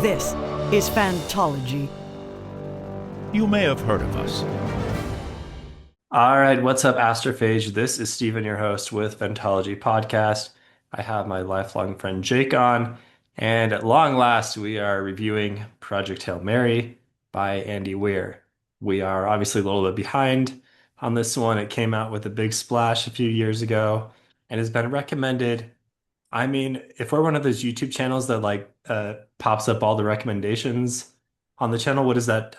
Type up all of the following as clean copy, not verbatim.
This is Fantology. You may have heard of us. All right, what's up, Astrophage? This is Steven, your host with Ventology Podcast. I have my lifelong friend Jake on, and at long last, we are reviewing Project Hail Mary by Andy Weir. We are obviously a little bit behind on this one. It came out with a big splash a few years ago and has been recommended. I mean, if we're one of those YouTube channels that pops up all the recommendations on the channel, what is that?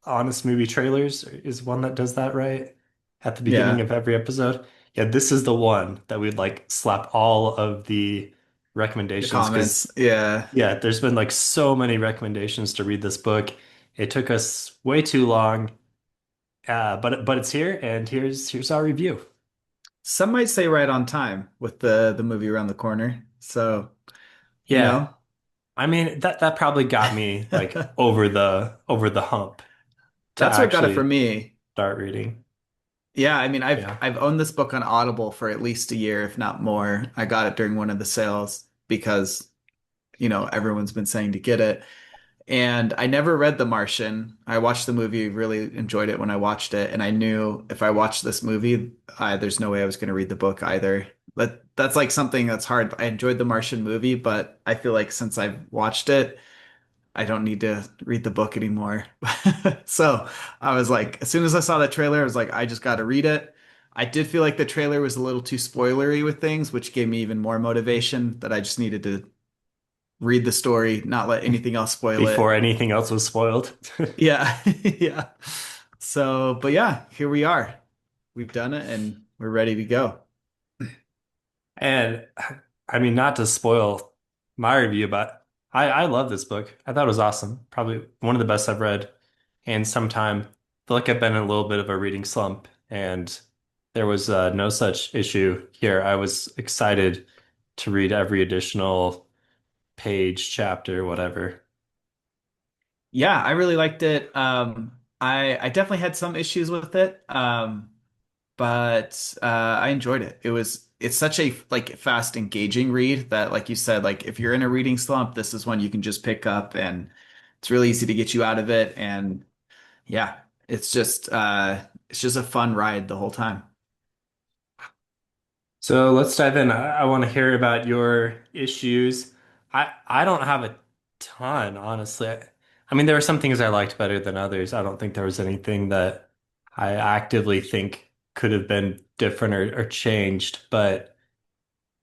Honest Movie Trailers is one that does that, right? At the beginning Yeah, of every episode. Yeah, this is the one that we'd like slap all of the the recommendations comments. because Yeah. yeah, there's been like so many recommendations to read this book. It took us way too long, but it's here, and here's our review. Some might say right on time with the movie around the corner. So, you Yeah, know, I mean that probably got me like over the hump to that's what got it for actually me. start reading. Yeah, I mean, I've Yeah. I've owned this book on Audible for at least a year, if not more. I got it during one of the sales because, everyone's been saying to get it. And I never read The Martian. I watched the movie, really enjoyed it when I watched it, and I knew if I watched this movie, there's no way I was going to read the book either. But that's like something that's hard. I enjoyed the Martian movie, but I feel like since I've watched it, I don't need to read the book anymore. So I was like, as soon as I saw the trailer, I was like, I just got to read it. I did feel like the trailer was a little too spoilery with things, which gave me even more motivation that I just needed to read the story, not let anything else spoil Before it. anything else was spoiled. Yeah. Yeah. So, but yeah, here we are. We've done it and we're ready to go. And I mean, not to spoil my review, but I love this book. I thought it was awesome. Probably one of the best I've read in some time. I feel like I've been in a little bit of a reading slump, and there was no such issue here. I was excited to read every additional page, chapter, whatever. Yeah, I really liked it. I definitely had some issues with it. But I enjoyed it. It's such a like fast, engaging read that, like you said, like if you're in a reading slump, this is one you can just pick up and it's really easy to get you out of it. And yeah, it's just a fun ride the whole time. So let's dive in. I want to hear about your issues. I don't have a ton, honestly. I mean, there were some things I liked better than others. I don't think there was anything that I actively think could have been different or changed. But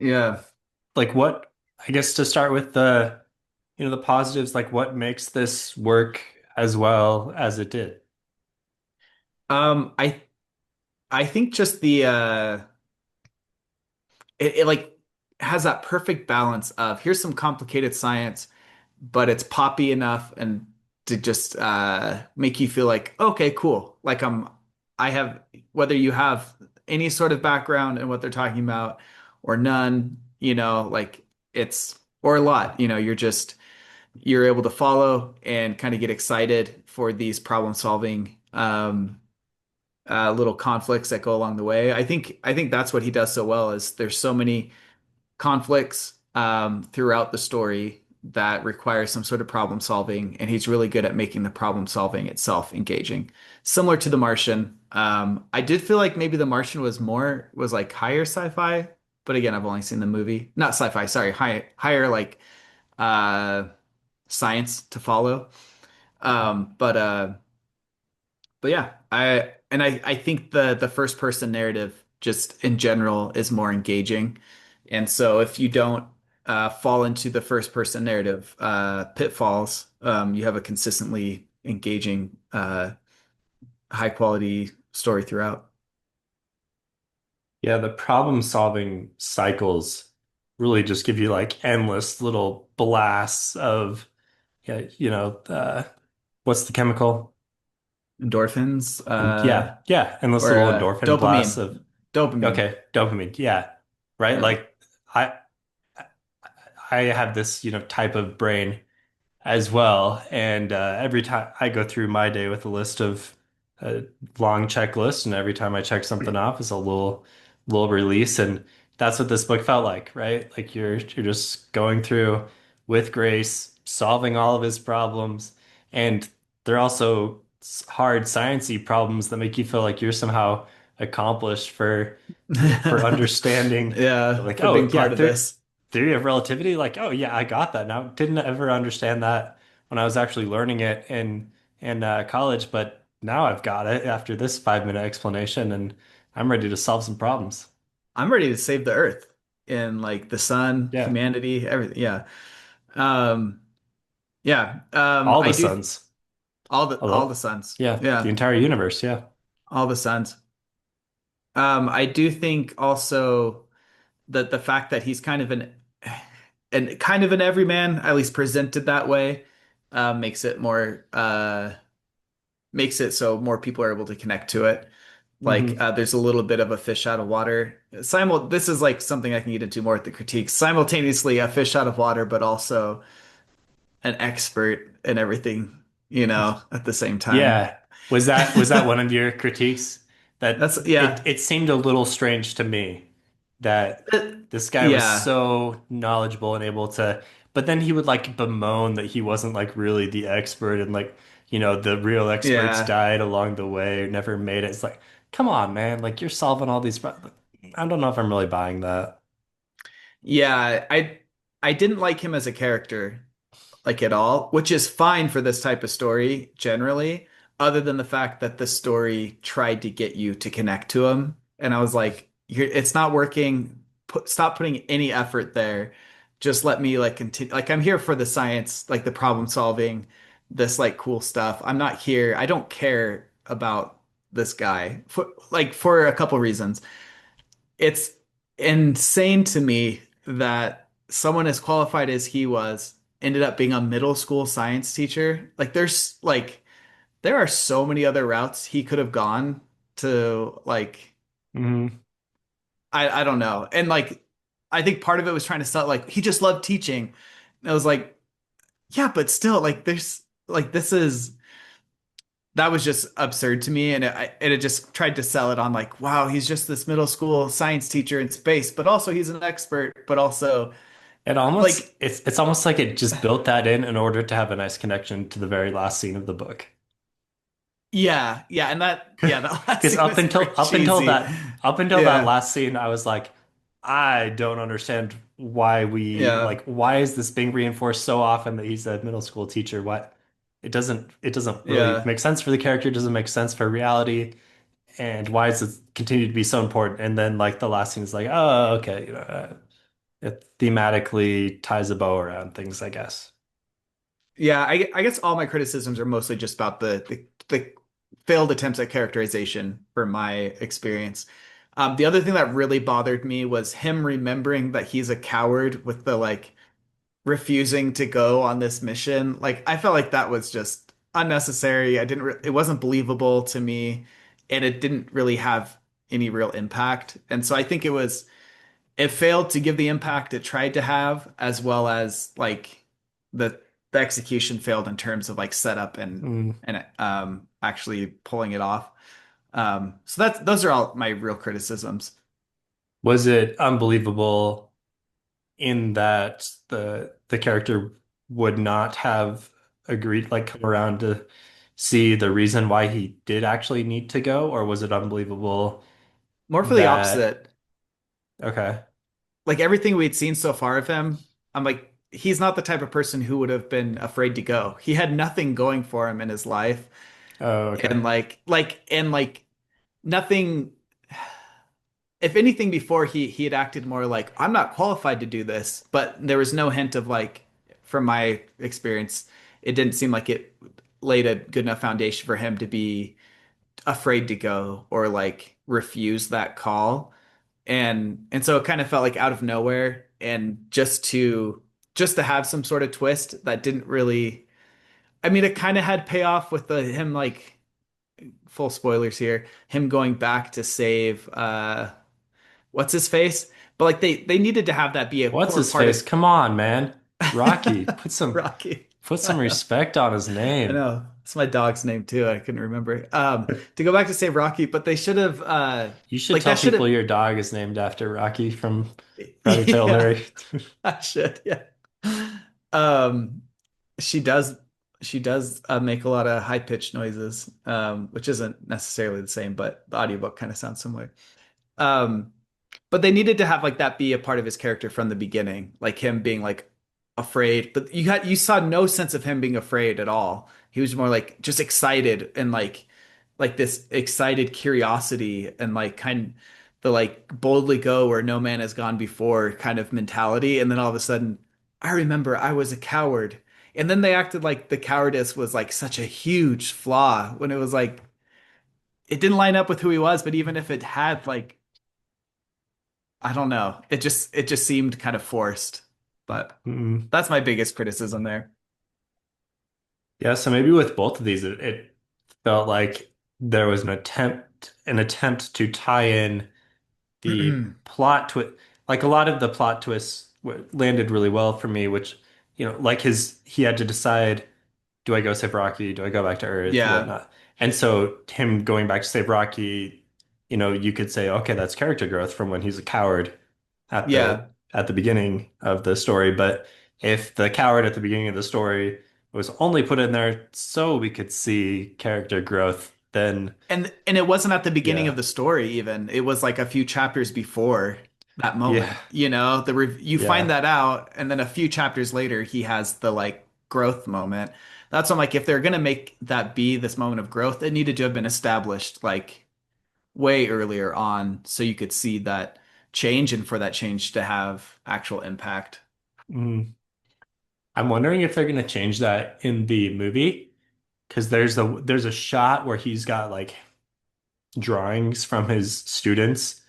Yeah. like what, I guess to start with the positives, like what makes this work as well as it did? Um, I I think just it like has that perfect balance of here's some complicated science, but it's poppy enough and to just make you feel like, okay, cool. Like I have, whether you have any sort of background in what they're talking about or none, like or a lot, you're able to follow and kind of get excited for these problem solving little conflicts that go along the way. I think that's what he does so well is there's so many conflicts throughout the story that require some sort of problem solving, and he's really good at making the problem solving itself engaging. Similar to The Martian. I did feel like maybe The Martian was like higher sci-fi, but again, I've only seen the movie. Not sci-fi, sorry, higher like uh science to follow. Um, but uh but yeah, I think the first person narrative just in general is more engaging. And so if you don't fall into the first person narrative pitfalls, you have a consistently engaging high quality story throughout. Yeah, the problem solving cycles really just give you like endless little blasts of, yeah, what's the chemical? Endorphins Yeah, yeah, endless or little endorphin blasts dopamine. of, Dopamine. okay, dopamine. Yeah, right. Yeah. Like I, I have this, type of brain as well, and every time I go through my day with a list of a long checklist, and every time I check something off is a little release, and that's what this book felt like, right? Like you're just going through with grace, solving all of his problems. And they're also hard sciencey problems that make you feel like you're somehow accomplished for understanding. Yeah, Like, for being oh yeah, part of this. theory of relativity. Like, oh yeah, I got that now. Didn't ever understand that when I was actually learning it in college, but now I've got it after this 5 minute explanation, and I'm ready to solve some problems. I'm ready to save the Earth and like the sun, Yeah, humanity, everything. Yeah. Um, yeah. all I the do suns. all the Although, suns. yeah, the Yeah, entire universe. Yeah. all the suns. I do think also that the fact that he's kind of an everyman, at least presented that way, makes it more makes it so more people are able to connect to it. Like Hmm. there's a little bit of a fish out of water. This is like something I can get into more with the critiques. Simultaneously a fish out of water, but also an expert in everything, at the same time. Yeah. Was that one of your critiques? That That's yeah. it seemed a little strange to me that Uh, this guy was Yeah. so knowledgeable and able to, but then he would like bemoan that he wasn't like really the expert and like, the real experts Yeah. died along the way or never made it. It's like, come on, man, like you're solving all these problems. I don't know if I'm really buying that. Yeah, I didn't like him as a character like at all, which is fine for this type of story generally, other than the fact that the story tried to get you to connect to him. And I was like, it's not working. Stop putting any effort there. Just let me like continue. Like I'm here for the science, like the problem solving, this like cool stuff. I'm not here. I don't care about this guy for a couple reasons. It's insane to me that someone as qualified as he was ended up being a middle school science teacher. There are so many other routes he could have gone to Hmm. I don't know. And like I think part of it was trying to sell like he just loved teaching. And I was like, yeah, but still like there's like this is that was just absurd to me, and it just tried to sell it on like, wow, he's just this middle school science teacher in space, but also he's an expert, but also It almost like, it's almost like it just built that in order to have a nice connection to the very last scene of the book. yeah, yeah, and that last Because scene up was until pretty up until cheesy. that up until that Yeah, last scene, I was like, I don't understand yeah, why is this being reinforced so often that he's a middle school teacher? What it doesn't really yeah, make sense for the character, it doesn't make sense for reality, and why does it continue to be so important? And then like the last scene is like, oh, okay, it thematically ties a bow around things, I guess. yeah. I guess all my criticisms are mostly just about the failed attempts at characterization from my experience. The other thing that really bothered me was him remembering that he's a coward with the like refusing to go on this mission. Like I felt like that was just unnecessary. It wasn't believable to me, and it didn't really have any real impact. And so I think it failed to give the impact it tried to have, as well as like the execution failed in terms of like setup Mm. and actually pulling it off. So those are all my real criticisms. Was it unbelievable in that the character would not have agreed, like come around to see the reason why he did actually need to go, or was it unbelievable More for the that opposite. okay. Like everything we'd seen so far of him, I'm like, he's not the type of person who would have been afraid to go. He had nothing going for him in his life, Oh, and okay. like nothing. If anything, before he had acted more like I'm not qualified to do this, but there was no hint of like, from my experience, it didn't seem like it laid a good enough foundation for him to be afraid to go or like refuse that call. And so it kind of felt like out of nowhere, and just to have some sort of twist that didn't really, I mean, it kind of had payoff with the him like, full spoilers here, him going back to save what's his face, but like they needed to have that be a What's core his part face? of Come on, man. Rocky, put some Rocky. put I some know. respect on his I name. know. It's my dog's name too. I couldn't remember. To go back to save Rocky, but they should have You should like tell that should people have your dog is named after Rocky from Friday Tail yeah, Larry. I should. Yeah. Um, she does she does make a lot of high-pitched noises, which isn't necessarily the same, but the audiobook kind of sounds similar. Um, but they needed to have like that be a part of his character from the beginning, like him being like afraid. But you saw no sense of him being afraid at all. He was more like just excited and like this excited curiosity and like kind the like boldly go where no man has gone before kind of mentality. And then all of a sudden, I remember I was a coward. And then they acted like the cowardice was like such a huge flaw when it was like it didn't line up with who he was, but even if it had like I don't know. It just seemed kind of forced. But Mm. that's my biggest criticism there. Yeah, so maybe with both of these, it felt like there was an attempt to tie in the plot twist. Like a lot of the plot twists landed really well for me, which, like he had to decide, do I go save Rocky? Do I go back to Earth? Yeah. Whatnot. And so him going back to save Rocky, you could say, okay, that's character growth from when he's a coward at the Yeah. at the beginning of the story. But if the coward at the beginning of the story was only put in there so we could see character growth, then And it wasn't at the beginning of yeah, the story even. It was like a few chapters before that yeah, moment. You find yeah. that out and then a few chapters later he has the like growth moment. That's why I'm like if they're gonna make that be this moment of growth, it needed to have been established like way earlier on so you could see that change and for that change to have actual impact. Mm. I'm wondering if they're gonna change that in the movie because there's a shot where he's got like drawings from his students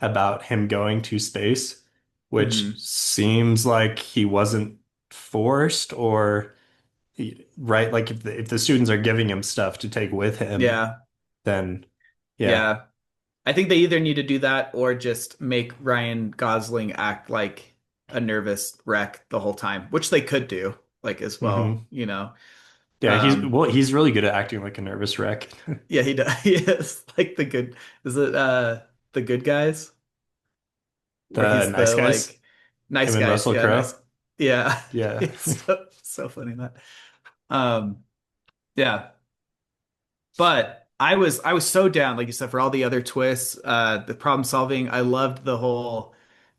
about him going to space, which Hmm. seems like he wasn't forced or right. Like if the students are giving him stuff to take with him, Yeah. then yeah. Yeah. I think they either need to do that or just make Ryan Gosling act like a nervous wreck the whole time, which they could do, like as well, Hmm. you know. Yeah, he's Um, well, he's really good at acting like a nervous wreck. yeah, he does. He is like the good, is it the good guys where The he's nice the guys, like nice him and guys. Russell Yeah, Crowe. nice. Yeah. Yeah. It's so funny that. Um, yeah. But I was so down, like you said, for all the other twists, the problem solving. I loved the whole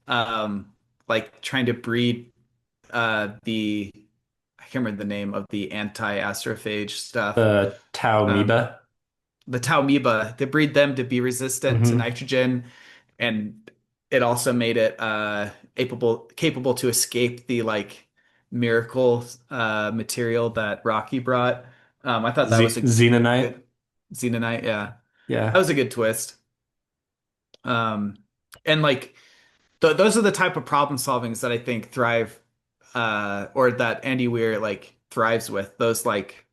like trying to breed the I can't remember the name of the anti-astrophage stuff. The Tau Um amoeba. the Taumiba, to breed them to be resistant to Hmm. nitrogen, and it also made it capable to escape the like miracle material that Rocky brought. I thought that was a Xenonite. good Xenonite, yeah. That Yeah. was a good twist. Um, and like those are the type of problem solvings that I think thrive, or that Andy Weir like thrives with. Those like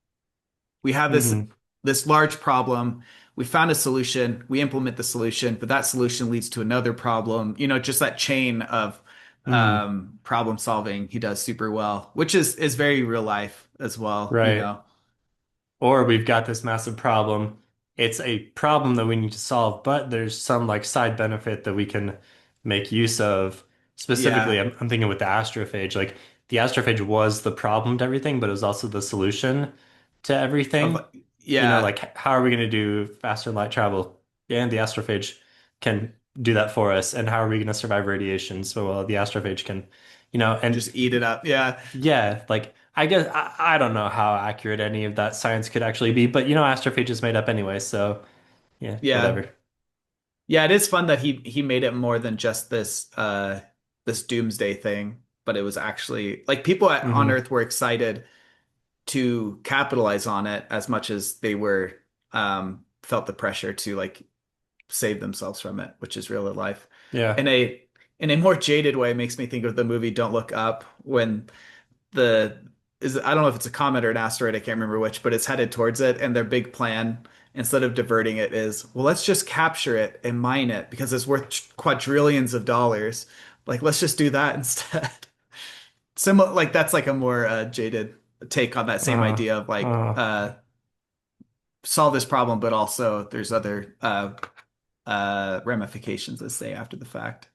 we have Hmm. this large problem, we found a solution, we implement the solution, but that solution leads to another problem. Just that chain of Hmm. problem solving he does super well, which is very real life as well, you Right. know. Or we've got this massive problem. It's a problem that we need to solve, but there's some like side benefit that we can make use of. Specifically, Yeah. I'm thinking with the astrophage. Like the astrophage was the problem to everything, but it was also the solution to Of everything. yeah, Like how are we going to do faster light travel? And the astrophage can do that for us. And how are we going to survive radiation? So well, the astrophage can, and just eat it up. Yeah. yeah, like I guess I don't know how accurate any of that science could actually be, but astrophage is made up anyway, so yeah, Yeah. whatever. Yeah, it is fun that he made it more than just this doomsday thing, but it was actually like people on Hmm. Earth were excited to capitalize on it as much as they were felt the pressure to like save themselves from it, which is real life. Yeah. In a more jaded way, it makes me think of the movie Don't Look Up when the is I don't know if it's a comet or an asteroid, I can't remember which, but it's headed towards it, and their big plan, instead of diverting it, is, well, let's just capture it and mine it because it's worth quadrillions of dollars. Like, let's just do that instead. Similar, like that's like a more jaded take on that same Uh, idea of like uh, solve this problem, but also there's other ramifications, let's say, after the fact.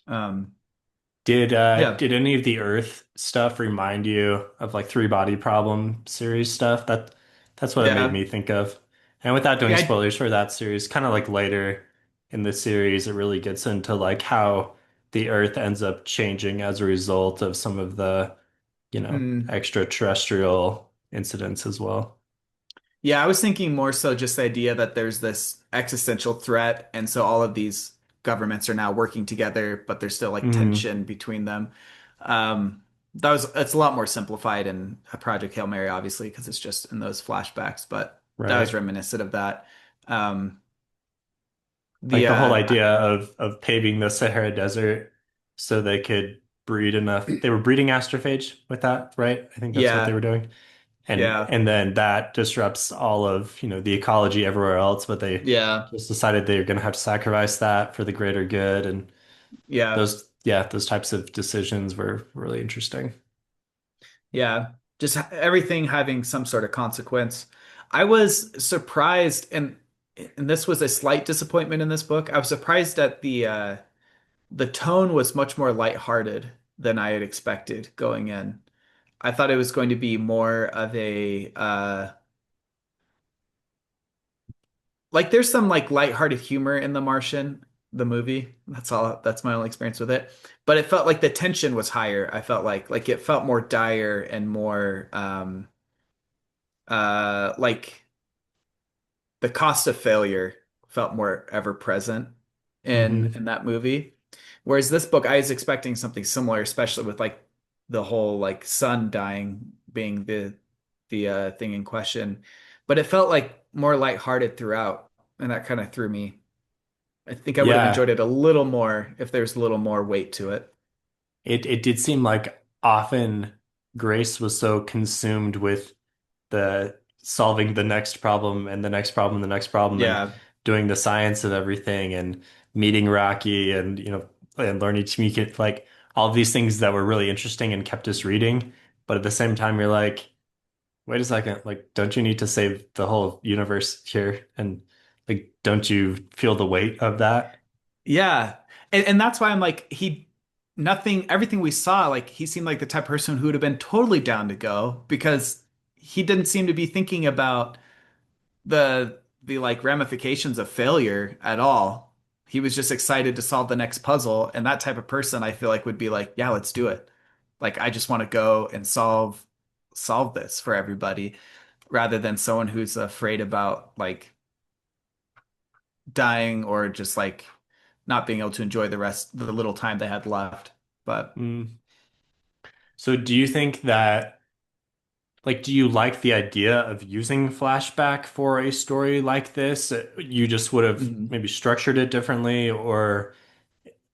Um, Yeah. Did any of the Earth stuff remind you of like Three Body Problem series stuff? That's what it made Yeah. me think of. And without doing Yeah. spoilers for that series, kind of like later in the series, it really gets into like how the Earth ends up changing as a result of some of the, Mm. extraterrestrial incidents as well. Yeah, I was thinking more so just the idea that there's this existential threat, and so all of these governments are now working together, but there's still like Hmm. tension between them. That was it's a lot more simplified in a Project Hail Mary, obviously, because it's just in those flashbacks, but that was Right. reminiscent of that. Um, Like the the whole idea of paving the Sahara Desert so they could breed enough. They were breeding astrophage with that, right? I think that's what they were yeah, doing. And yeah, and then that disrupts all of, the ecology everywhere else, but they yeah, just decided they were going to have to sacrifice that for the greater good. And yeah. those types of decisions were really interesting. Yeah, just everything having some sort of consequence. I was surprised, and this was a slight disappointment in this book. I was surprised that the tone was much more lighthearted than I had expected going in. I thought it was going to be more of a like there's some like lighthearted humor in The Martian, the movie. That's my only experience with it. But it felt like the tension was higher. I felt like it felt more dire and more like the cost of failure felt more ever present Hmm. in that movie. Whereas this book, I was expecting something similar, especially with like the whole like son dying being the thing in question. But it felt like more lighthearted throughout, and that kind of threw me. I think I would have Yeah, enjoyed it a little more if there's a little more weight to it. it did seem like often Grace was so consumed with the solving the next problem and the next problem and the next problem and Yeah. doing the science of everything and meeting Rocky and and learning to make it like all of these things that were really interesting and kept us reading. But at the same time, you're like, wait a second, like, don't you need to save the whole universe here? And like, don't you feel the weight of that? Yeah. And that's why I'm like, nothing, everything we saw, like, he seemed like the type of person who would have been totally down to go because he didn't seem to be thinking about the like ramifications of failure at all. He was just excited to solve the next puzzle. And that type of person, I feel like, would be like, yeah, let's do it. Like, I just want to go and solve this for everybody rather than someone who's afraid about like dying or just like not being able to enjoy the little time they had left. But Mm. So do you think that like, do you like the idea of using flashback for a story like this? You just would have mhm. maybe structured it differently or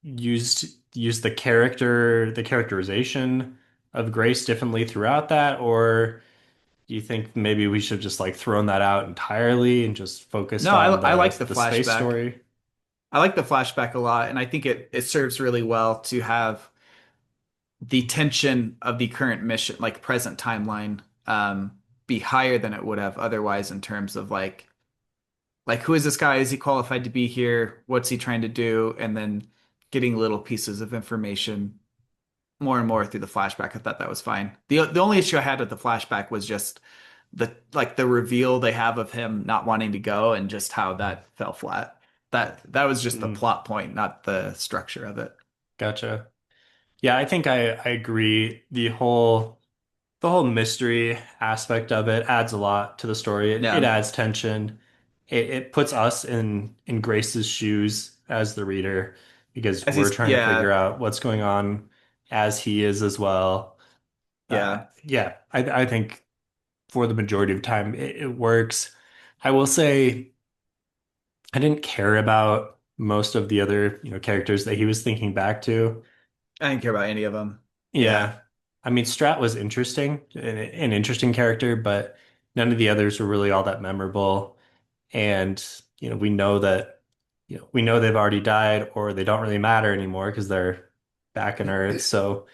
used the characterization of Grace differently throughout that, or do you think maybe we should just like thrown that out entirely and just focused No, on I like the the space flashback. story? I like the flashback a lot, and I think it serves really well to have the tension of the current mission, like present timeline, be higher than it would have otherwise in terms of like who is this guy? Is he qualified to be here? What's he trying to do? And then getting little pieces of information more and more through the flashback. I thought that was fine. The only issue I had with the flashback was just the reveal they have of him not wanting to go and just how that fell flat. That was just the Mm, plot point, not the structure of it. gotcha. Yeah, I think I agree. The whole mystery aspect of it adds a lot to the story. It Yeah. adds tension. It puts us in Grace's shoes as the reader because As we're he's trying to figure out what's going on as he is as well. yeah. Yeah, I think for the majority of time it works. I will say I didn't care about most of the other, characters that he was thinking back to. I didn't care about any of them. Yeah. Yeah. I mean, Strat was interesting, an interesting character, but none of the others were really all that memorable. And, we know they've already died or they don't really matter anymore because they're back in Earth. So,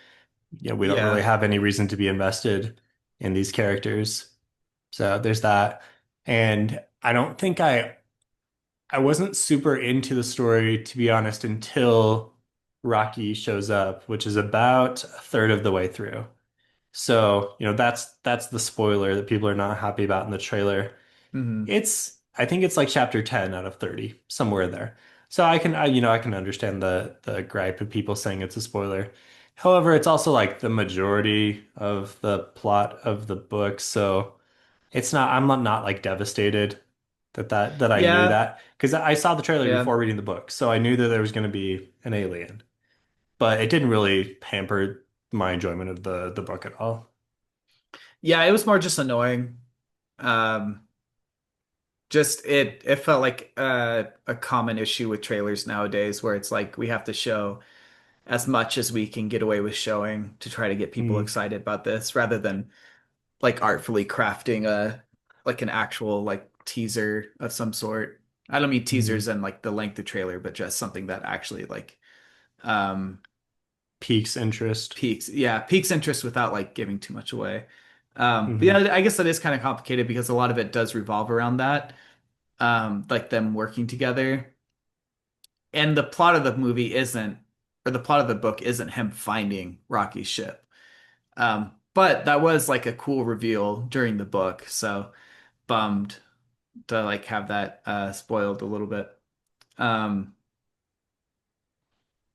we don't really Yeah. have any reason to be invested in these characters. So there's that. And I don't think I wasn't super into the story, to be honest, until Rocky shows up, which is about a third of the way through. So, that's the spoiler that people are not happy about in the trailer. Hmm. I think it's like chapter 10 out of 30, somewhere there. So I can understand the gripe of people saying it's a spoiler. However, it's also like the majority of the plot of the book, so I'm not like devastated that I knew Yeah, that because I saw the trailer yeah. before reading the book, so I knew that there was going to be an alien, but it didn't really hamper my enjoyment of the book at all. Yeah, it was more just annoying. Um, just it felt like a common issue with trailers nowadays where it's like we have to show as much as we can get away with showing to try to get people Mm, excited about this rather than like artfully crafting a like an actual like teaser of some sort. I don't mean mm. teasers and like the length of trailer, but just something that actually like um Piques interest. piques interest without like giving too much away. But Hmm. yeah, I guess that is kind of complicated because a lot of it does revolve around that. Like them working together. And the plot of the movie isn't, or the plot of the book isn't him finding Rocky's ship. But that was like a cool reveal during the book. So bummed to like have that spoiled a little bit. Um,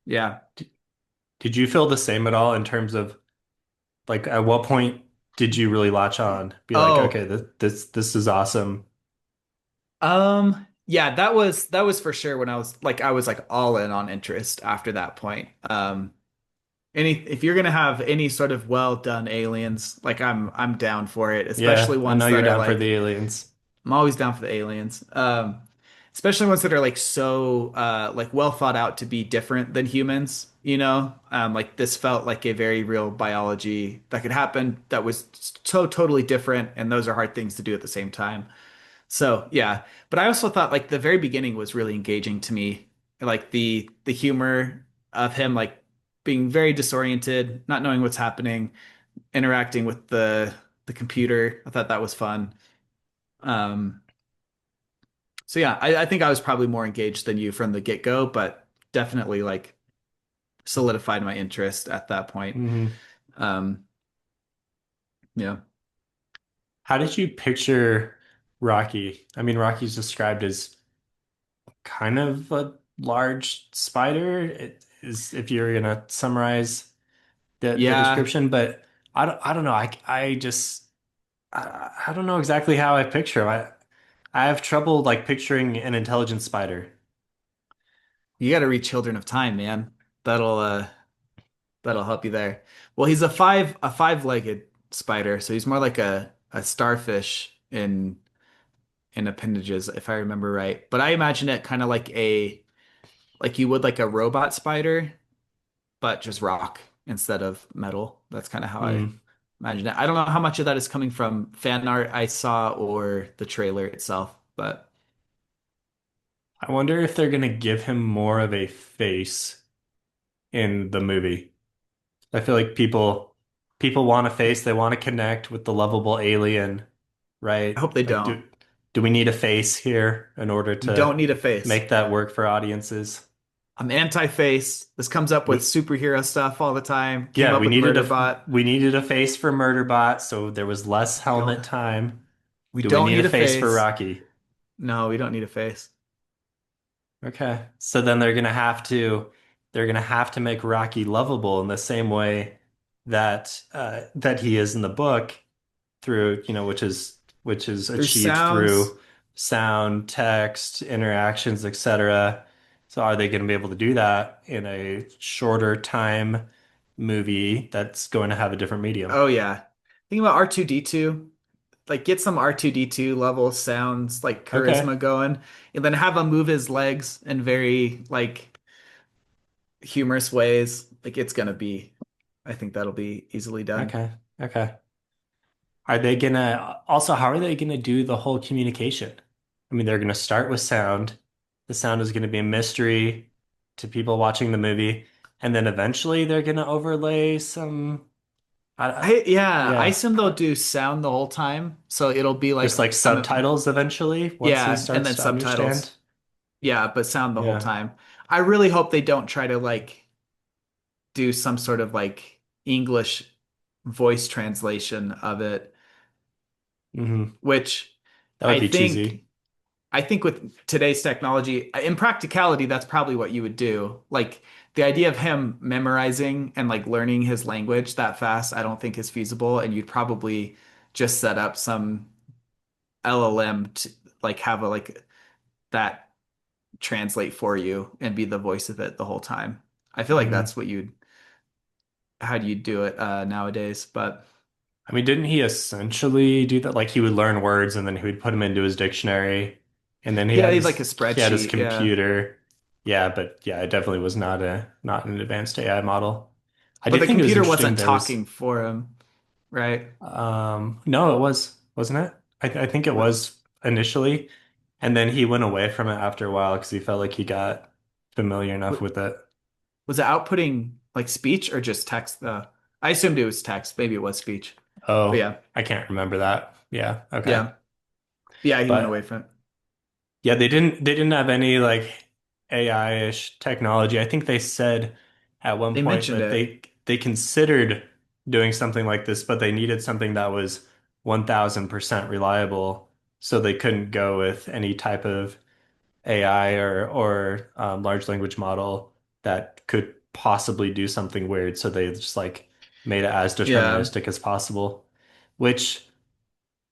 yeah. Did you feel the same at all in terms of like at what point did you really latch on? Be like, Oh, okay, this is awesome. yeah, that was for sure when I was like all in on interest after that point. If you're gonna have any sort of well done aliens, like I'm down for it, especially Yeah, I know ones you're that are down for the like aliens. I'm always down for the aliens. Especially ones that are like so like well thought out to be different than humans, you know? Like this felt like a very real biology that could happen that was so totally different, and those are hard things to do at the same time. So yeah, but I also thought like the very beginning was really engaging to me, like the humor of him like being very disoriented, not knowing what's happening, interacting with the computer. I thought that was fun. Um, so yeah, I think I was probably more engaged than you from the get-go, but definitely like solidified my interest at that point. Hmm. Um, yeah. How did you picture Rocky? I mean, Rocky's described as kind of a large spider. It is if you're gonna summarize the Yeah, description, but I don't know. I just I don't know exactly how I picture him. I have trouble like picturing an intelligent spider. you got to read Children of Time, man. That'll that'll help you there. Well, he's a five-legged spider, so he's more like a starfish in appendages, if I remember right. But I imagine it kind of like you would like a robot spider, but just rock instead of metal. That's kind of how I Hmm. imagine it. I don't know how much of that is coming from fan art I saw or the trailer itself, but I wonder if they're gonna give him more of a face in the movie. I feel like people want a face, they want to connect with the lovable alien, I right? hope they Like don't. do we need a face here in order You to don't need a face. make that work for audiences? I'm anti-face. This comes up with We superhero stuff all the time. Came yeah, up with Murderbot. we needed a face for Murderbot, so there was less We don't helmet time. we Do we don't need a need a face for face. Rocky? No, we don't need a face. Okay. So then they're gonna have to make Rocky lovable in the same way that he is in the book through, which is Through achieved sounds. through sound, text, interactions, etc. So are they going to be able to do that in a shorter time movie that's going to have a different medium? Oh yeah. Think about R2D2. Like get some R2D2 level sounds like Okay. charisma going, and then have him move his legs in very like humorous ways. Like it's gonna be, I think that'll be easily done. Okay. Okay. Are they gonna also, how are they gonna do the whole communication? I mean, they're gonna start with sound. The sound is gonna be a mystery to people watching the movie, and then eventually they're gonna overlay some, Yeah, I yeah, assume they'll do sound the whole time, so it'll be like just like subtitles eventually once he yeah, and starts then to subtitles. understand. Yeah, but sound the whole Yeah. time. I really hope they don't try to like. do some sort of like English voice translation of it, Hmm. which That would I be think cheesy. I think with today's technology, in practicality, that's probably what you would do. Like the idea of him memorizing and like learning his language that fast, I don't think is feasible. And you'd probably just set up some LLM to like have a like that translate for you and be the voice of it the whole time. I feel like Hmm. that's what you'd how do you do it nowadays? But I mean, didn't he essentially do that? Like he would learn words and then he would put them into his dictionary, and then yeah, he'd like a he had his spreadsheet. Yeah, computer. Yeah, but yeah, it definitely was not an advanced AI model. I but did the think it was computer interesting. wasn't There was talking for him, right? no, it wasn't it? I think it was initially, and then he went away from it after a while because he felt like he got familiar enough with it. Was it outputting like speech or just text? I assumed it was text. Maybe it was speech. But Oh, yeah, I can't remember that. Yeah, okay. yeah, yeah. He went away But from it. yeah, they didn't have any like AI-ish technology. I think they said at one They point mentioned that it. they considered doing something like this, but they needed something that was 1000% reliable, so they couldn't go with any type of AI or large language model that could possibly do something weird. So they just like made it as Yeah, deterministic as possible, which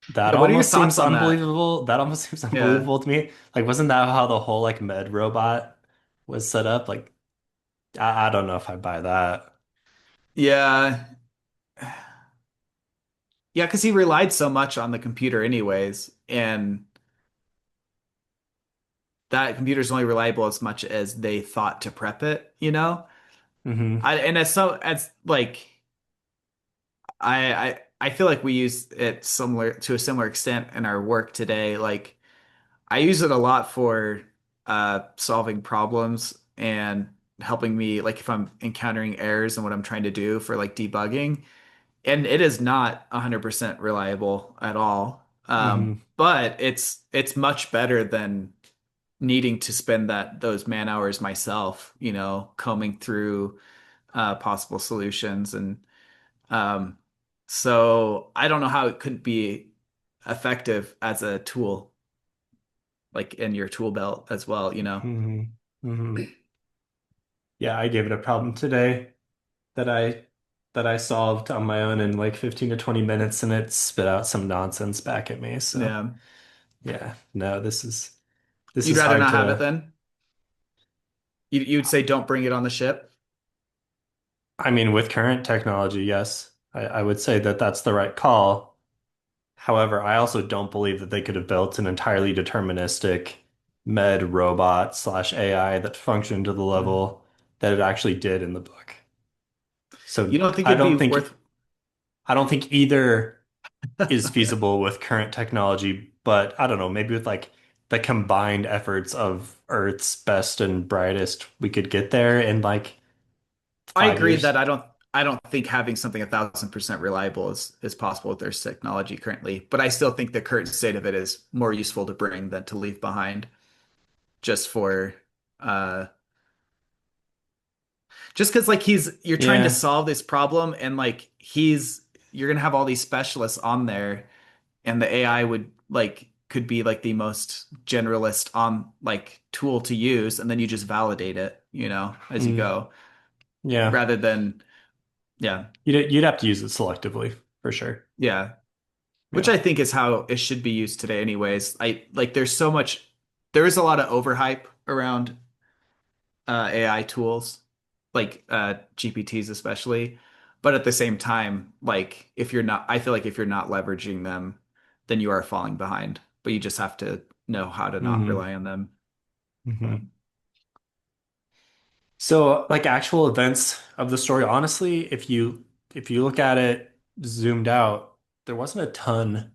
that yeah. What are your almost thoughts seems on that? unbelievable. That almost seems Yeah, unbelievable to me. Like, wasn't that how the whole like med robot was set up? Like, I don't know if I buy that. yeah, yeah. Because he relied so much on the computer, anyways, and that computer's only reliable as much as they thought to prep it. Hmm. I and as so as like I feel like we use it similar to a similar extent in our work today. Like I use it a lot for solving problems and helping me like if I'm encountering errors in what I'm trying to do for like debugging. And it is not 100% reliable at all. Hmm. But it's much better than needing to spend those man hours myself, combing through possible solutions and um, so I don't know how it couldn't be effective as a tool, like in your tool belt as well. Hmm. Hmm. Yeah, I gave it a problem today that I solved on my own in like 15 to 20 minutes, and it spit out some nonsense back at me. So Yeah. yeah, no, this You'd is rather hard not have it to. then? You'd say don't bring it on the ship? I mean, with current technology, yes, I would say that that's the right call. However, I also don't believe that they could have built an entirely deterministic med robot slash AI that functioned to the Mm. level that it actually did in the book. You So don't think it'd be worth I don't think either is feasible with current technology, but I don't know, maybe with like the combined efforts of Earth's best and brightest, we could get there in like I five agree that years. I don't think having something 1,000% reliable is possible with their technology currently, but I still think the current state of it is more useful to bring than to leave behind just for uh just because like you're trying to Yeah. solve this problem and like you're gonna have all these specialists on there and the AI would like could be like the most generalist on like tool to use and then you just validate it as you Mm, go yeah. rather than yeah You'd have to use it selectively for sure. yeah which Yeah. I think is how it should be used today anyways. I like there is a lot of overhype around AI tools, like GPTs especially. But at the same time, like if you're not, I feel like if you're not leveraging them, then you are falling behind. But you just have to know how to not Hmm. rely on them. But Hmm. So, like actual events of the story, honestly, if you look at it zoomed out, there wasn't a ton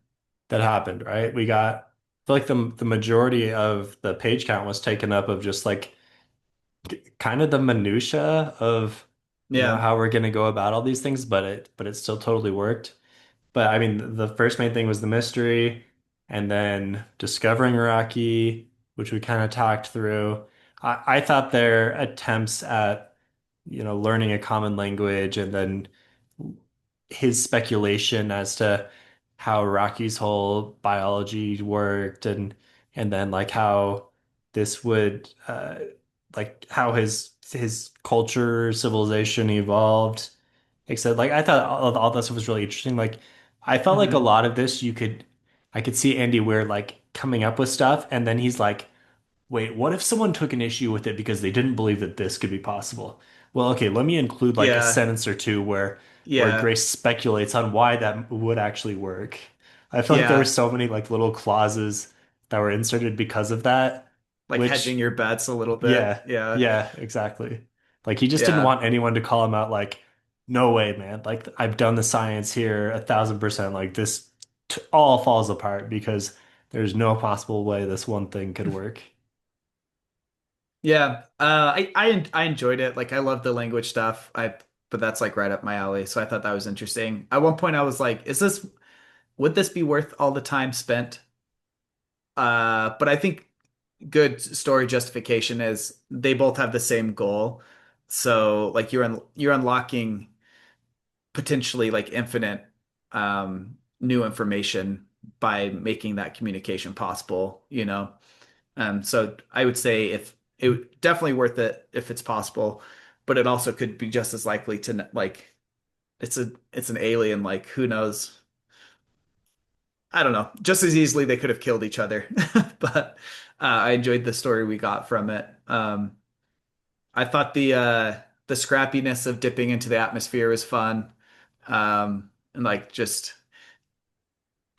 that happened, right? I feel like the majority of the page count was taken up of just like kind of the minutia of, yeah, how we're gonna go about all these things, but it still totally worked. But I mean, the first main thing was the mystery, and then discovering Iraqi, which we kind of talked through. I thought their attempts at learning a common language, and then his speculation as to how Rocky's whole biology worked, and then like how this would like how his culture civilization evolved. Except like I thought all that stuff was really interesting. Like I felt like a Hmm. lot of this I could see Andy Weir like coming up with stuff, and then he's like, wait, what if someone took an issue with it because they didn't believe that this could be possible? Well, okay, let me include like a Yeah, sentence or two where yeah, Grace speculates on why that would actually work. I feel like there were yeah. so many like little clauses that were inserted because of that, Like hedging which your bets a little bit. yeah, Yeah, yeah, exactly. Like he just didn't yeah, want anyone to call him out like, no way, man. Like I've done the science here 1,000%. Like this t all falls apart because there's no possible way this one thing could work. yeah. I enjoyed it. Like I love the language stuff. But that's like right up my alley. So I thought that was interesting. At one point, I was like, would this be worth all the time spent? But I think good story justification is they both have the same goal. So like you're unlocking potentially like infinite new information by making that communication possible, you know? So I would say if definitely worth it if it's possible, but it also could be just as likely to like it's an alien, like who knows? I don't know. Just as easily they could have killed each other. But I enjoyed the story we got from it. I thought the scrappiness of dipping into the atmosphere was fun. And like just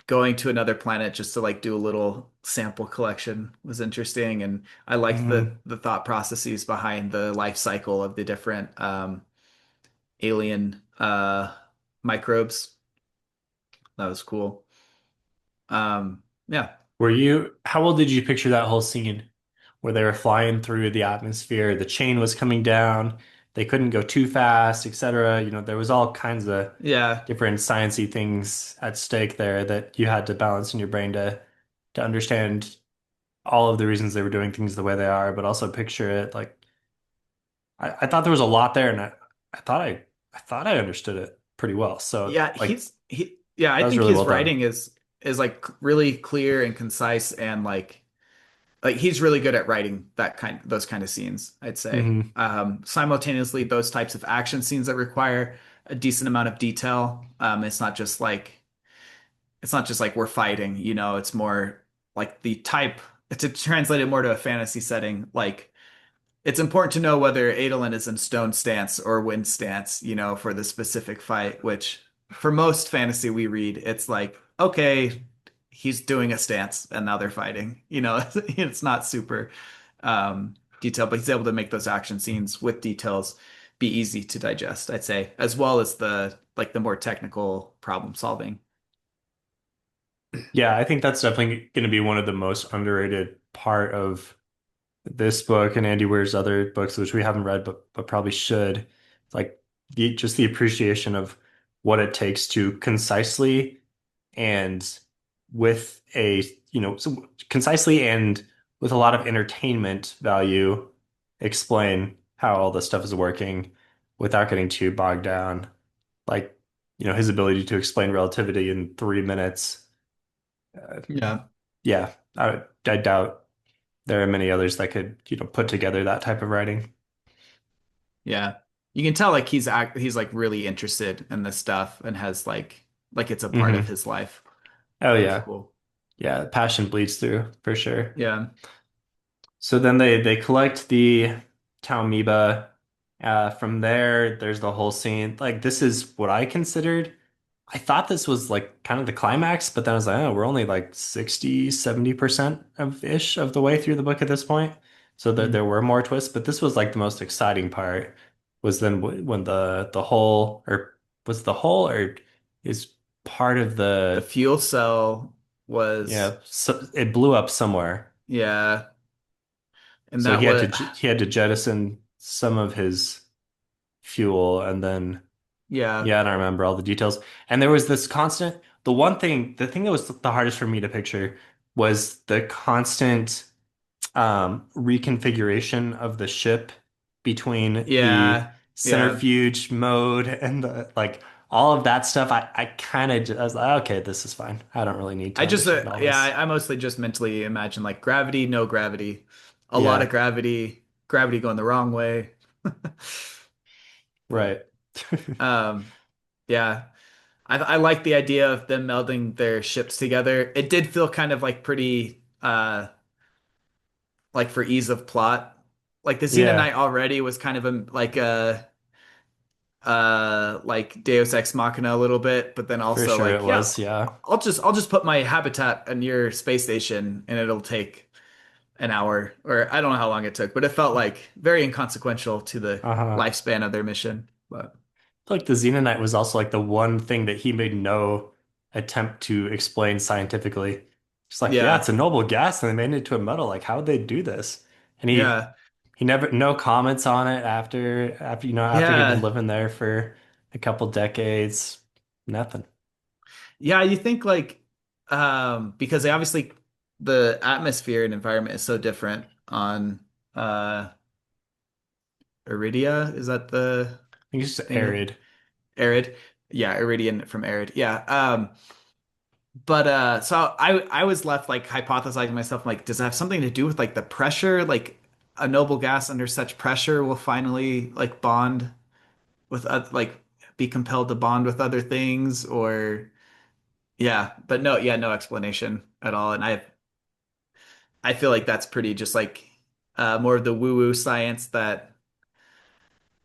going to another planet just to like do a little sample collection was interesting. And I liked Mhm. the thought processes behind the life cycle of the different alien microbes. That was cool. Yeah. How old did you picture that whole scene where they were flying through the atmosphere, the chain was coming down, they couldn't go too fast, etc. There was all kinds of Yeah. different sciencey things at stake there that you had to balance in your brain to understand all of the reasons they were doing things the way they are, but also picture it. Like I thought there was a lot there, and I thought I understood it pretty well. So Yeah, like yeah, I that was think really his well done. writing is like really clear and concise and like he's really good at writing those kind of scenes, I'd say. Hmm. Simultaneously those types of action scenes that require a decent amount of detail. It's not just like we're fighting, you know, it's more like to translate it more to a fantasy setting, like it's important to know whether Adolin is in stone stance or wind stance, you know, for the specific fight, which for most fantasy we read, it's like, okay, he's doing a stance and now they're fighting. You know, it's not super detailed, but he's able to make those action scenes with details be easy to digest, I'd say, as well as the more technical problem solving. Yeah, I think that's definitely going to be one of the most underrated part of this book and Andy Weir's other books, which we haven't read but probably should. Like just the appreciation of what it takes to concisely and with concisely and with a lot of entertainment value explain how all this stuff is working without getting too bogged down. Like, his ability to explain relativity in 3 minutes. Uh, Yeah. yeah, I doubt there are many others that could, put together that type of writing. Yeah. You can tell like he's like really interested in this stuff and has like it's a part of Hmm. his life. Oh That was yeah. cool. Yeah, passion bleeds through for sure. Yeah. So then they collect the Taumiba. From there, there's the whole scene. Like this is what I considered. I thought this was like kind of the climax, but then I was like, oh, we're only like 60, 70% of the way through the book at this point. So there Mm. were more twists, but this was like the most exciting part was then when the hole or was the hole or is part of The the fuel cell was yeah, so it blew up somewhere. yeah, and So that was he had to jettison some of his fuel and then yeah, yeah, I don't remember all the details. And there was this constant the thing that was the hardest for me to picture was the constant reconfiguration of the ship between the yeah, Yeah. centrifuge mode and like all of that stuff. I kind of I was like, okay, this is fine. I don't really need to I just, understand all yeah, this. I mostly just mentally imagine like gravity, no gravity, a lot of Yeah, gravity, gravity going the wrong way. But, right. um, yeah, I like the idea of them melding their ships together. It did feel kind of like pretty, like for ease of plot. Like the Yeah, Xenonite already was kind of like Deus Ex Machina a little bit, but then for also sure it like, yeah, was. Yeah. I'll just put my habitat near space station and it'll take an hour, or I don't know how long it took, but it felt like very inconsequential to the Uh-huh. lifespan of their mission. But Like the Xenonite was also like the one thing that he made no attempt to explain scientifically. Just like, yeah, it's yeah, a noble gas and they made it into a metal. Like, how would they do this? And yeah, he never no comments on it after after he'd been yeah, living there for a couple decades. Nothing. yeah. You think like, because they obviously the atmosphere and environment is so different on uh Iridia. Is that the I think it's just name of arid. Arid? Yeah, Iridian from Arid. Yeah. But so I was left like hypothesizing myself like, does it have something to do with like the pressure? Like a noble gas under such pressure will finally like bond with like be compelled to bond with other things, or yeah, but no, yeah, no explanation at all. And I feel like that's pretty just like more of the woo-woo science that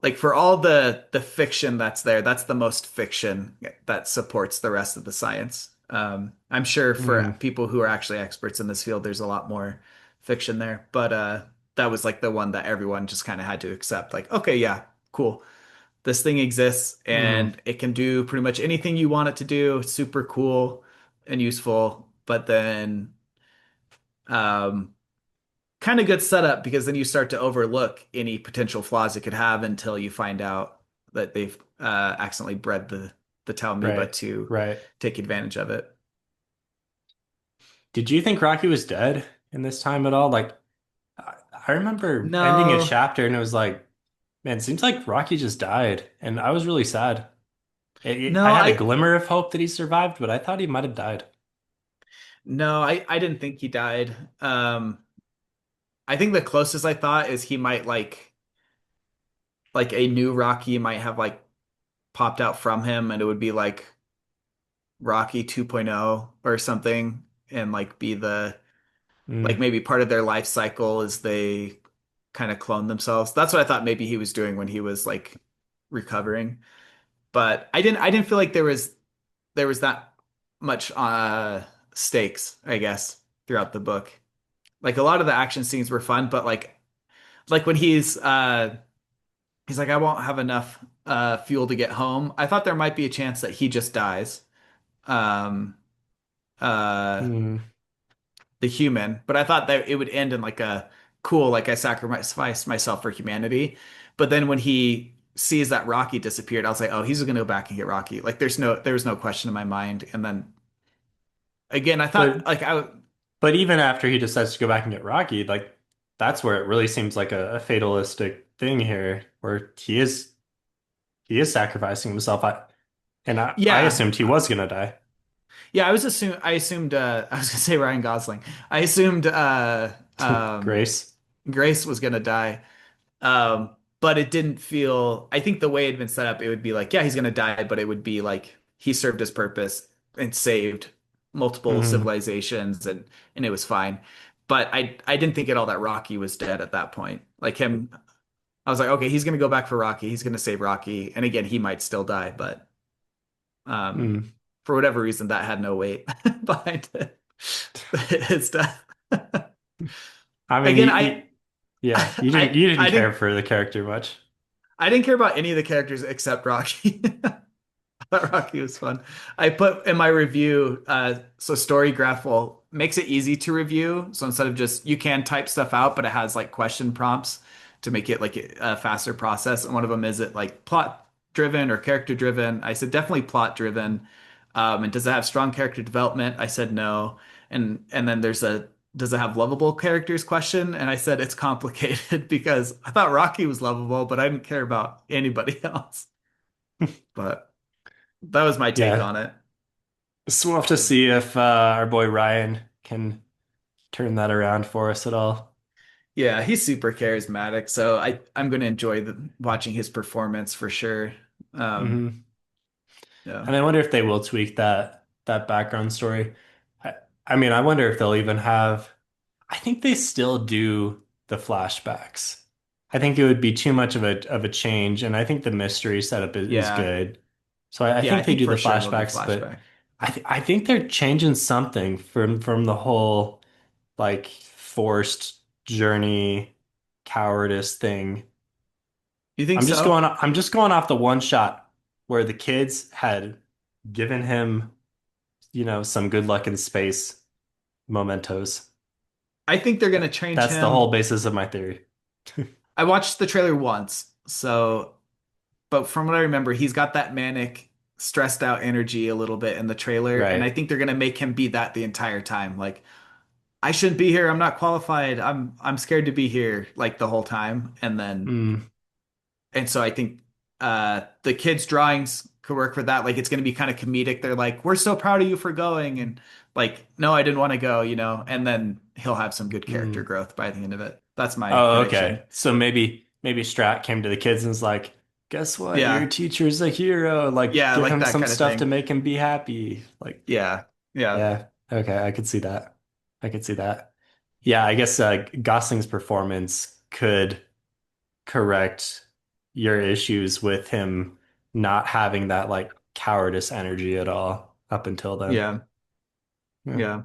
like for all the fiction that's there, that's the most fiction that supports the rest of the science. I'm sure for Mm, people who are actually experts in this field, there's a lot more fiction there, but that was like the one that everyone just kind of had to accept. Like, okay, yeah, cool. This thing exists mm, and it can do pretty much anything you want it to do. It's super cool and useful, but then um, kind of good setup because then you start to overlook any potential flaws it could have until you find out that they've accidentally bred the Talmuba right. to Right. take advantage of it. Did you think Rocky was dead in this time at all? Like I remember ending a No, chapter and it was like, man, it seems like Rocky just died. And I was really sad. I no, had a glimmer of hope that he survived, but I thought he might have died. I didn't think he died. I think the closest I thought is he might like a new Rocky might have like popped out from him and it would be like Rocky 2.0 or something and like be the like Mm, maybe part of their life cycle is they kind of clone themselves. That's what I thought maybe he was doing when he was like recovering. But I didn't feel like there was that much stakes, I guess, throughout the book. Like a lot of the action scenes were fun, but like when he's like I won't have enough fuel to get home. I thought there might be a chance that he just dies. Um uh mm, the human, but I thought that it would end in like a cool, like I sacrificed myself for humanity. But then when he sees that Rocky disappeared, I was like, oh, he's gonna go back and get Rocky. Like there was no question in my mind. And then again, I thought but like but even after he decides to go back and get Rocky, like that's where it really seems like a fatalistic thing here, where he is sacrificing himself. I yeah, assumed he was gonna die. yeah, I assumed I was gonna say Ryan Gosling. I assumed Grace. Grace was gonna die. But it didn't feel, I think the way it had been set up, it would be like, yeah, he's gonna die, but it would be like he served his purpose and saved multiple Mm, civilizations and it was fine. But I didn't think at all that Rocky was dead at that point. Like him, I was like, okay, he's gonna go back for Rocky, he's gonna save Rocky. And again, he might still die, but um mm. for whatever reason that had no weight behind it. His death. I mean, Again, yeah, you didn't I care didn't for the character much. I didn't care about any of the characters except Rocky. Thought Rocky was fun. I put in my review, so Story Graphel makes it easy to review. So instead of just, you can type stuff out, but it has like question prompts to make it like a faster process. And one of them is it like plot driven or character driven? I said definitely plot driven. And does it have strong character development? I said no. And then there's a does it have lovable characters question? And I said it's complicated because I thought Rocky was lovable, but I didn't care about anybody else. But that was my take Yeah. on it. So we'll have to see if our boy Ryan can turn that around for us at all. Yeah, he's super charismatic, so I'm going to enjoy watching his performance for sure. Um, Hmm. yeah, And I wonder if they will tweak that background story. I, I mean, I wonder if they'll even have. I think they still do the flashbacks. I think it would be too much of a change, and I think the mystery setup is yeah, good. So I yeah. I think they think do the for sure they'll do flashbacks, but flashback. I think they're changing something from the whole like forced journey cowardice thing. You think so? I'm just going off the one shot where the kids had given him, some good luck in space mementos. I think they're going to change That's the whole him. basis of my theory. I watched the trailer once, so but from what I remember, he's got that manic, stressed out energy a little bit in the trailer, and I Right. think they're going to make him be that the entire time. Like, I shouldn't be here. I'm not qualified. I'm scared to be here like the whole time. Mm, And so I think the kids' drawings could work for that. Like it's going to be kind of comedic. They're like, "We're so proud of you for going," and like, "No, I didn't want to go," you know. And then he'll have some good character mm. growth by the end of it. That's my Oh, okay. prediction. So maybe Strat came to the kids and was like, "Guess what? Your Yeah, teacher's a hero. Like, yeah, give like him that some kind of stuff to thing. make him be happy." Like, Yeah, yeah, yeah. Okay, I could see that. I could see that. Yeah, I guess Gosling's performance could correct your issues with him not having that like cowardice energy at all up until then. yeah, Yeah. yeah.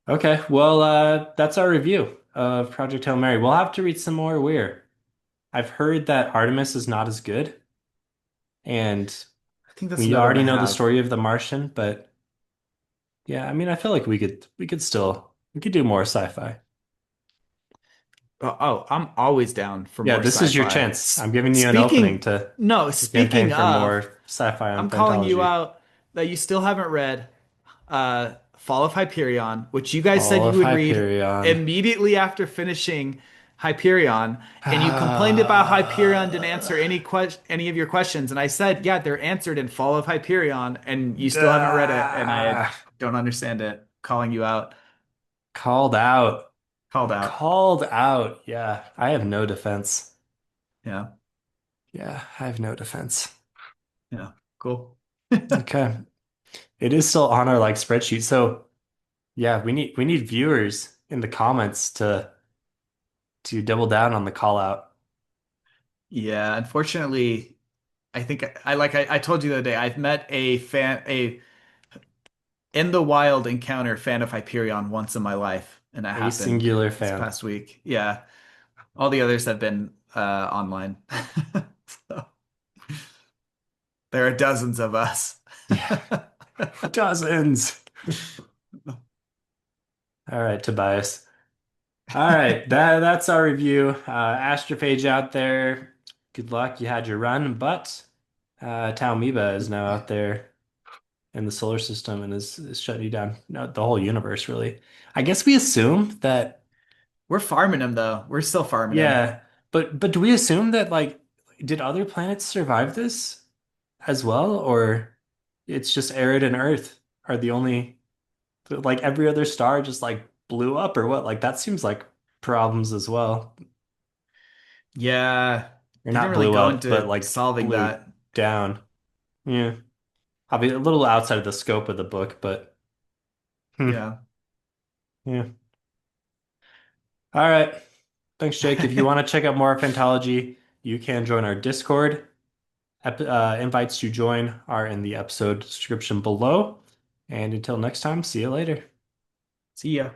Okay, well, that's our review of Project Hail Mary. We'll have to read some more Weir. I've heard that Artemis is not as good, and I think that's we another one already I know the have. story of the Martian, but yeah, I mean, I feel like we could do more sci-fi. Oh, I'm always down for Yeah, more this is your sci-fi. chance. I'm giving you an opening Speaking, to no, campaign speaking for of, more sci-fi on I'm calling you Phantology. out that you still haven't read Fall of Hyperion, which you guys said Fall you of would read Hyperion. immediately after finishing Hyperion, and you complained about Hyperion didn't answer any of your questions, and I said, yeah, they're answered in Fall of Hyperion, and you still haven't read it, and I Ah, don't understand it. Calling you out, called out. called out. Called out. Yeah, I have no defense. Yeah, Yeah, I have no defense. yeah, cool. Okay. It is still on our like spreadsheet. So yeah, we need viewers in the comments to double down on the call out. Yeah, unfortunately, I think I told you the other day, I've met a in the wild encounter fan of Hyperion once in my life, and that A happened singular this fan. past week. Yeah, all the others have been online. So there are dozens of us. Yeah, dozens. All right, Tobias. All right, that's our review. Astrophage out there. Good luck. You had your run, but Tau Amoeba is now out there in the solar system and is shutting you down. No, the whole universe, really. I guess we assume that, We're farming him though. We're still farming him. yeah, but do we assume that like did other planets survive this as well, or it's just arid and Earth are the only like every other star just like blew up or what? Like that seems like problems as well. Yeah, Or they didn't not really blew go up, but into like solving blew that. down. Yeah. I'll be a little outside of the scope of the book, but Yeah. yeah. All right. Thanks, Jake. If you want to check out more Phantology, you can join our Discord. Invites to join are in the episode description below. And until next time, see you later. See ya.